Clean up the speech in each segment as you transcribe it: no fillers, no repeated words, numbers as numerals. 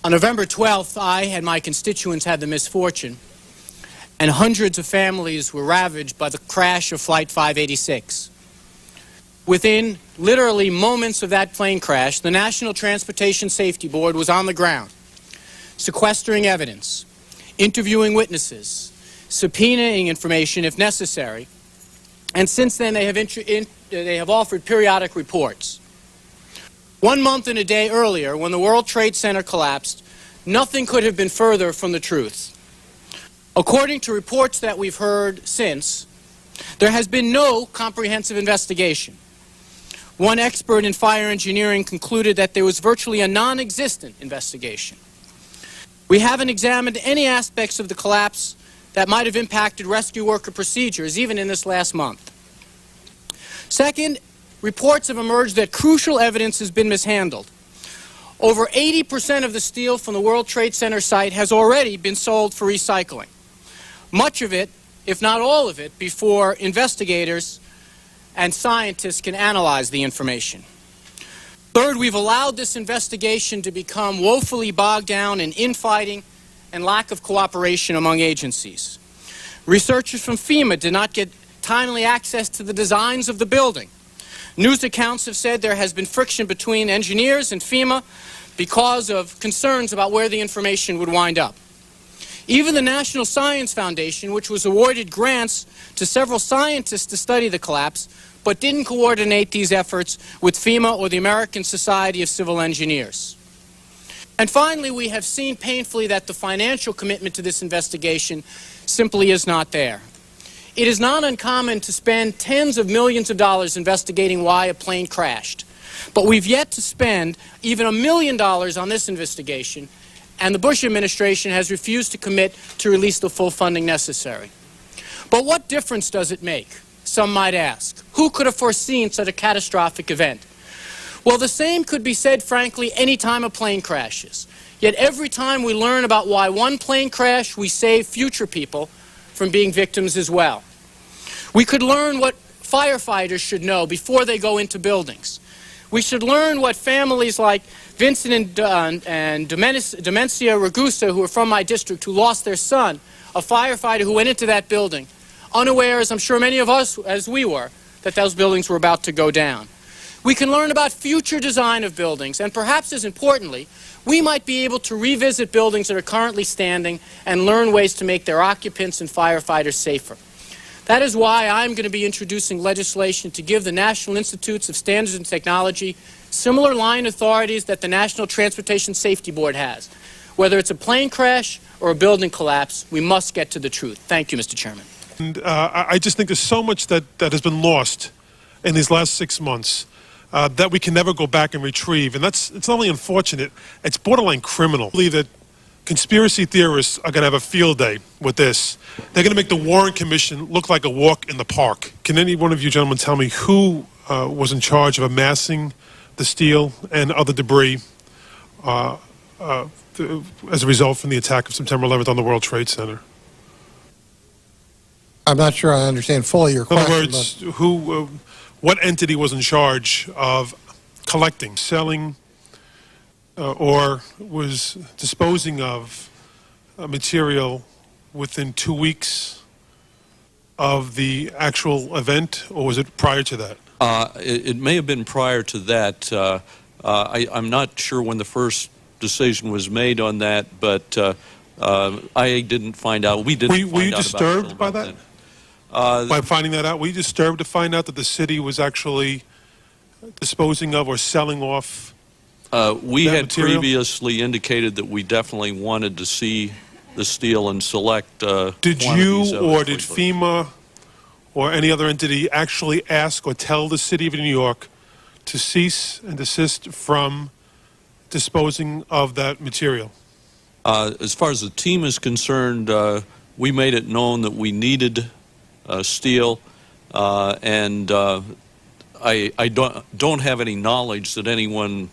On November 12th, I and my constituents had the misfortune, and hundreds of families were ravaged by the crash of Flight 586. Within literally moments of that plane crash, the National Transportation Safety Board was on the ground, sequestering evidence, interviewing witnesses, subpoenaing information if necessary, and since then they have offered periodic reports. 1 month and a day earlier, when the World Trade Center collapsed, nothing could have been further from the truth. According to reports that we've heard since, there has been no comprehensive investigation. One expert in fire engineering concluded that there was virtually a non-existent investigation. We haven't examined any aspects of the collapse that might have impacted rescue worker procedures, even in this last month. Second, reports have emerged that crucial evidence has been mishandled. Over 80% of the steel from the World Trade Center site has already been sold for recycling. Much of it, if not all of it, before investigators and scientists can analyze the information. Third, we've allowed this investigation to become woefully bogged down in infighting and lack of cooperation among agencies. Researchers from FEMA did not get timely access to the designs of the building. News accounts have said there has been friction between engineers and FEMA because of concerns about where the information would wind up. Even the National Science Foundation, which was awarded grants to several scientists to study the collapse, but didn't coordinate these efforts with FEMA or the American Society of Civil Engineers. And finally, we have seen painfully that the financial commitment to this investigation simply is not there. It is not uncommon to spend tens of millions of dollars investigating why a plane crashed. But we've yet to spend even $1 million on this investigation, and the Bush administration has refused to commit to release the full funding necessary. But what difference does it make? Some might ask. Who could have foreseen such a catastrophic event? Well, the same could be said, frankly, any time a plane crashes. Yet every time we learn about why one plane crashed, we save future people from being victims as well. We could learn what firefighters should know before they go into buildings. We should learn what families like Vincent and Demencia Ragusa, who are from my district, who lost their son, a firefighter who went into that building, unaware, as I'm sure many of us, as we were, that those buildings were about to go down. We can learn about future design of buildings, and perhaps as importantly, we might be able to revisit buildings that are currently standing and learn ways to make their occupants and firefighters safer. That is why I'm going to be introducing legislation to give the National Institutes of Standards and Technology similar line authorities that the National Transportation Safety Board has. Whether it's a plane crash or a building collapse, we must get to the truth. Thank you, Mr. Chairman. And I just think there's so much that has been lost in these last 6 months that we can never go back and retrieve. And it's not only unfortunate, it's borderline criminal. I believe that conspiracy theorists are going to have a field day with this. They're going to make the Warren Commission look like a walk in the park. Can any one of you gentlemen tell me who was in charge of amassing the steel and other debris as a result from the attack of September 11th on the World Trade Center? I'm not sure I understand fully your question. In other words, what entity was in charge of collecting, selling, or was disposing of material within 2 weeks of the actual event, or was it prior to that? It may have been prior to that. I'm not sure when the first decision was made on that, but I didn't find out. We didn't find out. Were you disturbed by that? By finding that out? Were you disturbed to find out that the city was actually disposing of or selling off we had material? Previously indicated that we definitely wanted to see the steel and select Did you or did FEMA or any other entity actually ask or tell the city of New York to cease and desist from disposing of that material? As far as the team is concerned, we made it known that we needed steel, and I don't have any knowledge that anyone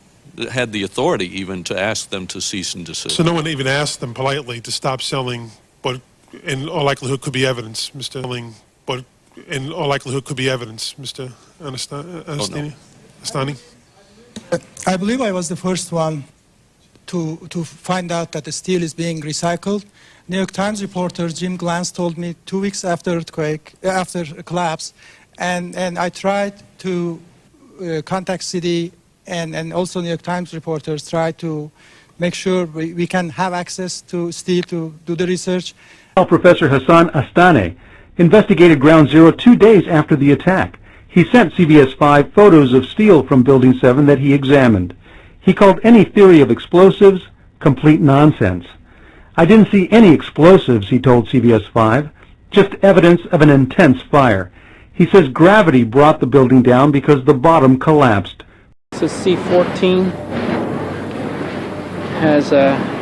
had the authority even to ask them to cease and desist. So no one even asked them politely to stop selling, but in all likelihood could be evidence, Mr. Selling, but in all likelihood could be evidence, Mr. Astani? I believe I was the first one to find out that the steel is being recycled. New York Times reporter Jim Glantz told me 2 weeks after earthquake, after a collapse, and I tried to contact city and also New York Times reporters tried to make sure we can have access to steel to do the research. Professor Hassan ASTANEH investigated Ground Zero 2 days after the attack. He sent CBS 5 photos of steel from Building 7 that he examined. He called any theory of explosives complete nonsense. I didn't see any explosives, he told CBS 5, just evidence of an intense fire. He says gravity brought the building down because the bottom collapsed. This is C-14. Has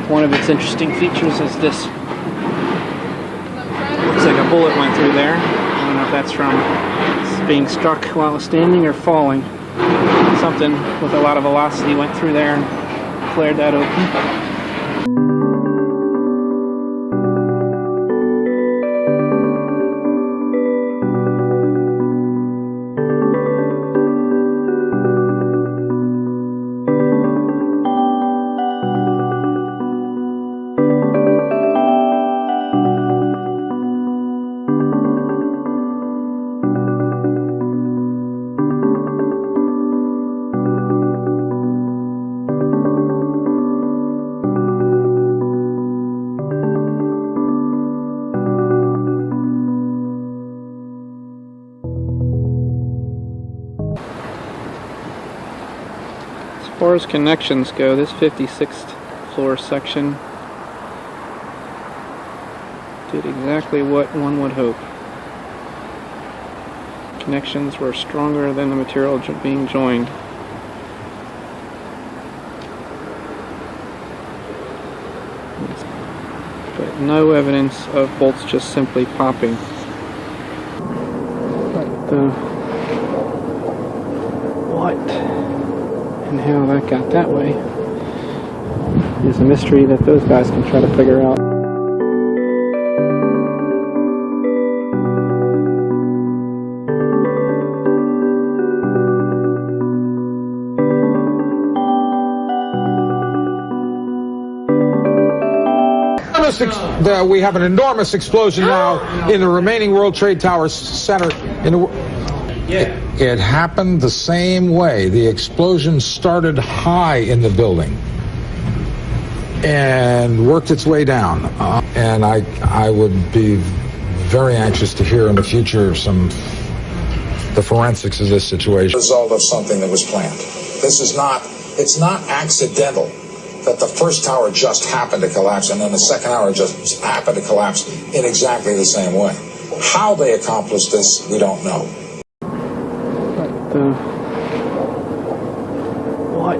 one of its interesting features is this. Looks like a bullet went through there. I don't know if that's from being struck while it was standing or falling. Something with a lot of velocity went through there and flared that open. As far as connections go, this 56th floor section did exactly what one would hope. Connections were stronger than the material being joined. But no evidence of bolts just simply popping. But what and how that got that way is a mystery that those guys can try to figure out. We have an enormous explosion now in the remaining World Trade Tower Center in the It happened the same way. The explosion started high in the building and worked its way down. And I would be very anxious to hear in the future the forensics of this situation. Result of something that was planned. It's not accidental that the first tower just happened to collapse and then the second tower just happened to collapse in exactly the same way. How they accomplished this, we don't know. What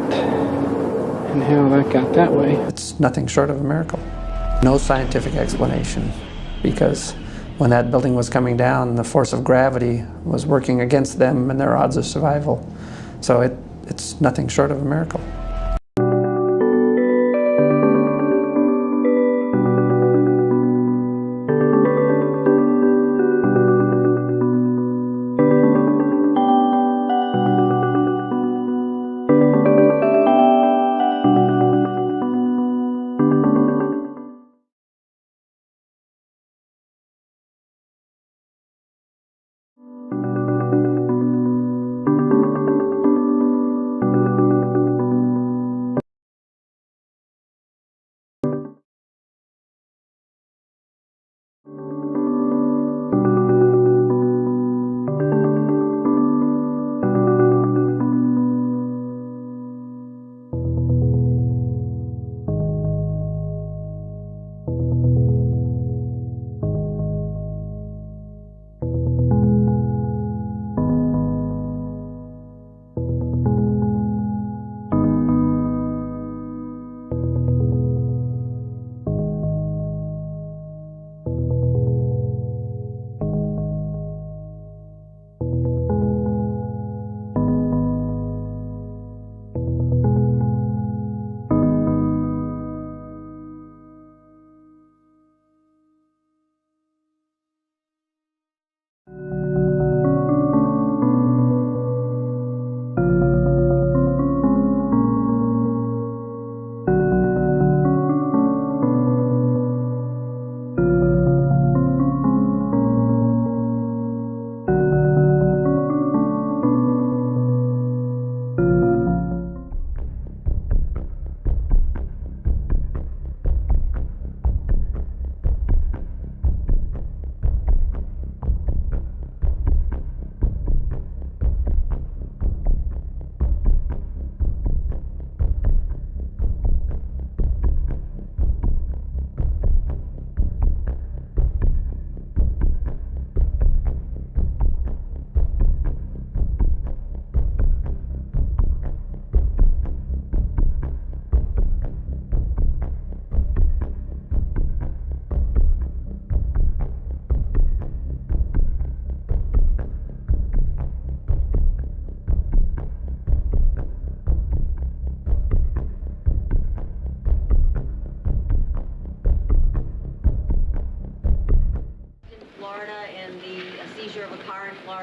and how that got that way. It's nothing short of a miracle. No scientific explanation, because when that building was coming down, the force of gravity was working against them and their odds of survival. So it's nothing short of a miracle.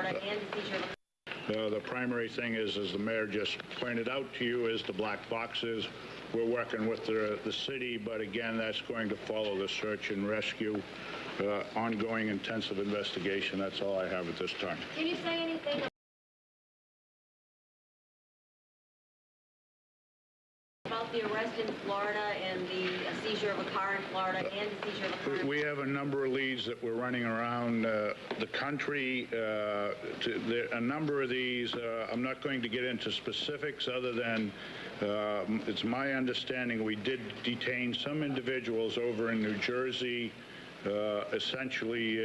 Florida and the seizure of The primary thing is, as the mayor just pointed out to you, is the black boxes. We're working with the city, but again, that's going to follow the search and rescue, ongoing intensive investigation. That's all I have at this time. Can you say anything about the arrest in Florida and the seizure of a car in Florida and the seizure of a car? We have a number of leads that we're running around the country. A number of these, I'm not going to get into specifics other than it's my understanding we did detain some individuals over in New Jersey. Essentially,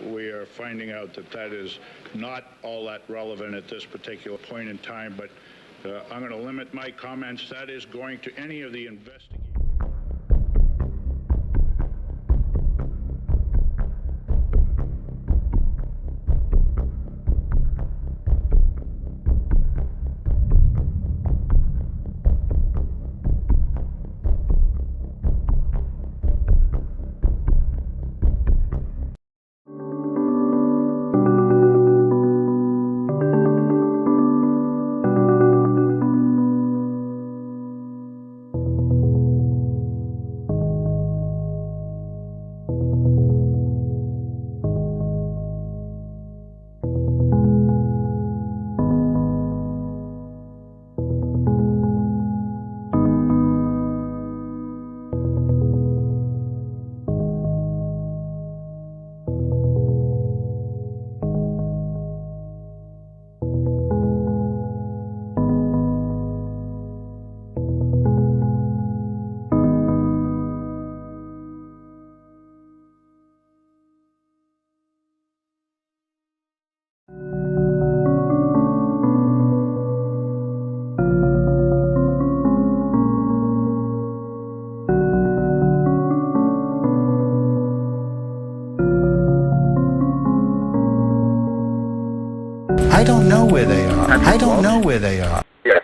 we are finding out that that is not all that relevant at this particular point in time, but I'm going to limit my comments. That is going to any of the investigators. I don't know where they are. I don't know where they are. Yes.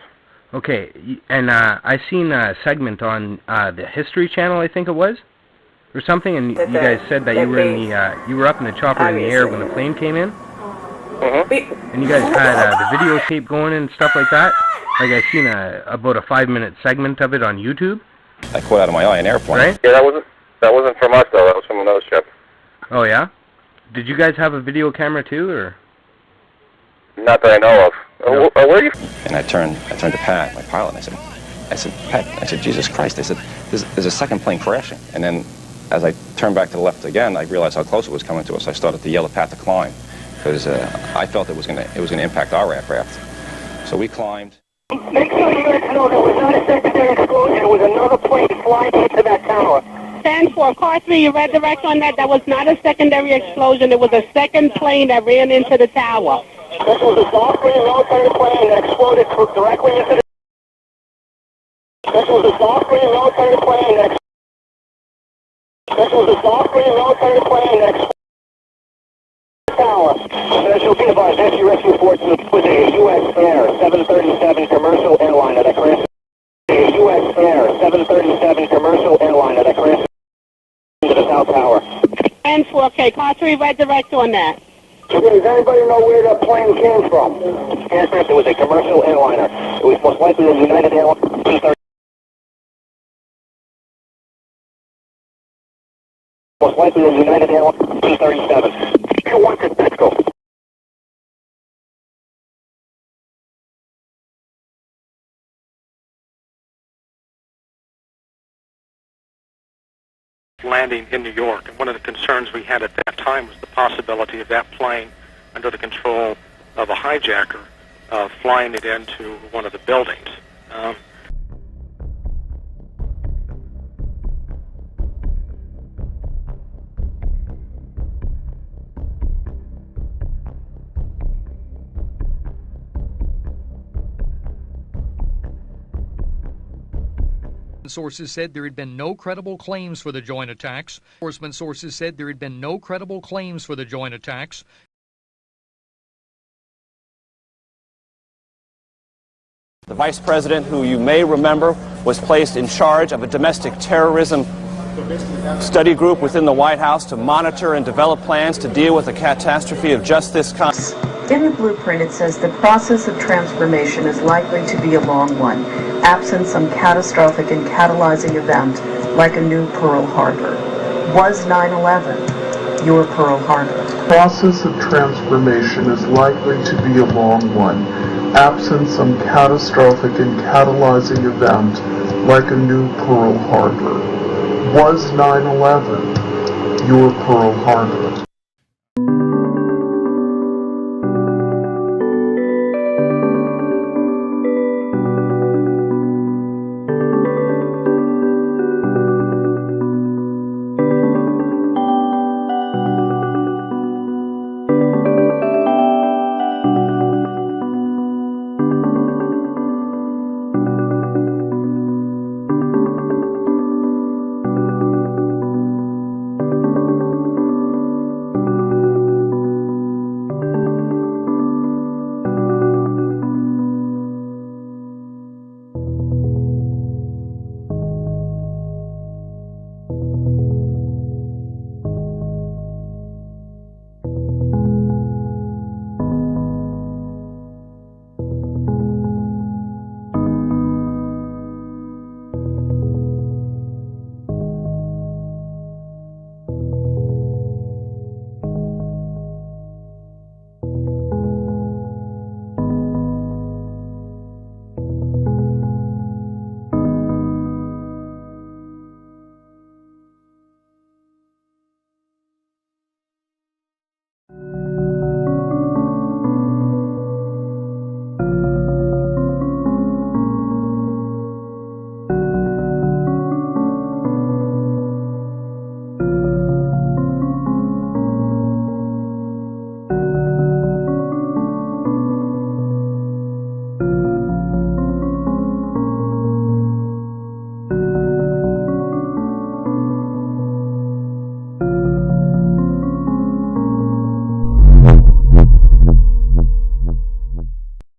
Okay, and I seen a segment on the History Channel, I think it was, or something, and you guys said that you were in the you were up in the chopper in the air when the plane came in. And you guys had the videotape going and stuff like that. Like I seen about a 5-minute segment of it on YouTube. I caught out of my eye an airplane. Right? Yeah, that wasn't from us though. That was from another ship. Oh yeah. Did you guys have a video camera too, or? Not that I know of. No. Where are you? And I turned to Pat, my pilot, and I said, Pat, Jesus Christ. I said, there's a second plane crashing. And then as I turned back to the left again, I realized how close it was coming to us. I started to yell at Pat to climb because I felt it was gonna impact our aircraft. So we climbed. Make sure you guys know there was not a secondary explosion. It was another plane flying into that tower. 10-4, car 3, you read direct on that. That was not a secondary explosion. It was a second plane that ran into the tower. This was a South Korean military plane that exploded directly into the... This was a South Korean military plane that... This was a South Korean military plane that exploded the tower. As you'll be advised, rescue reports with a U.S. Air 737 commercial airliner that crashed. A U.S. Air 737 commercial airliner that crashed into the South Tower. 10-4, okay, car 3, read direct on that. Does anybody know where that plane came from? Aircraft, it was a commercial airliner. It was most likely a United Airlines. Most likely a United Airlines 237. You want to Mexico. Landing in New York, and one of the concerns we had at that time was the possibility of that plane under the control of a hijacker flying it into one of the buildings. Sources said there had been no credible claims for the joint attacks. Enforcement sources said there had been no credible claims for the joint attacks. The vice president, who you may remember, was placed in charge of a domestic terrorism study group within the White House to monitor and develop plans to deal with a catastrophe of just this kind. In the blueprint, it says the process of transformation is likely to be a long one, absent some catastrophic and catalyzing event like a new Pearl Harbor. Was 9/11 your Pearl Harbor? Process of transformation is likely to be a long one, absent some catastrophic and catalyzing event like a new Pearl Harbor. Was 9/11 your Pearl Harbor?